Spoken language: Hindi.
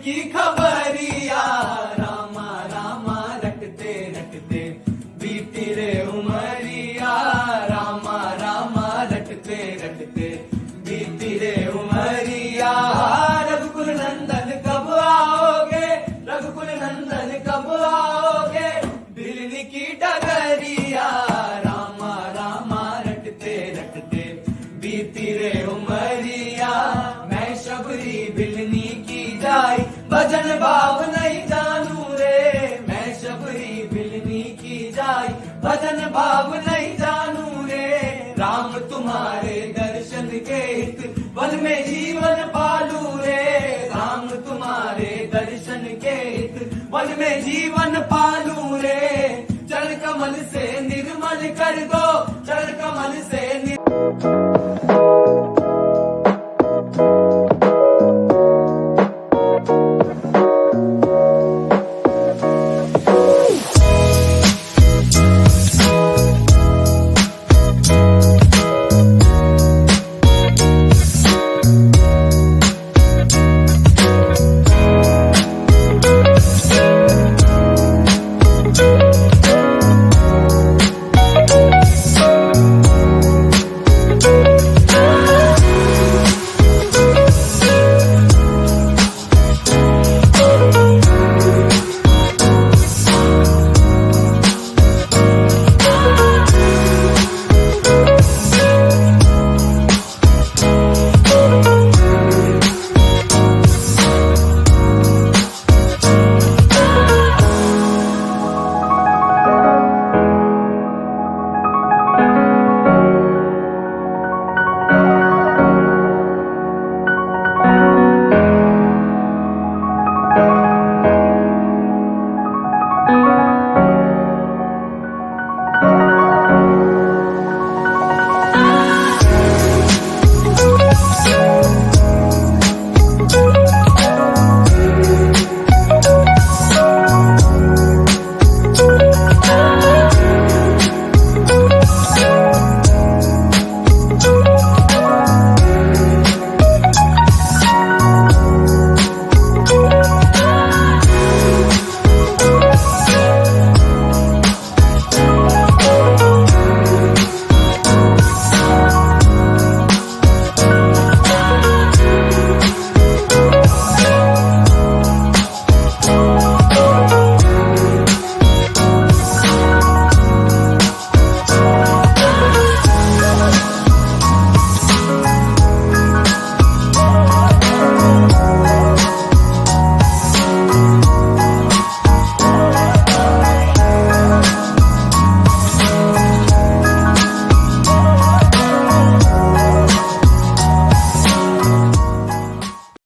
की खबरिया, रामा रामा रटते रटते बीती रे उमरिया, रामा रामा रटते रटते बीती रे उमरिया। रघुकुल नंदन कब आओगे, रघुकुल नंदन कब आओगे, भिलनी की डगरिया, रामा रामा रटते रटते बीती रे उमरिया। मैं शबरी भिलनी की जाई, भजन भाव नहीं जानू रे, मैं शबरी भिलनी की जाई, भजन भाव नहीं जानू रे। राम तुम्हारे दर्शन के हित वन में जीवन पालू रे, राम तुम्हारे दर्शन के हित वन में जीवन पालू रे।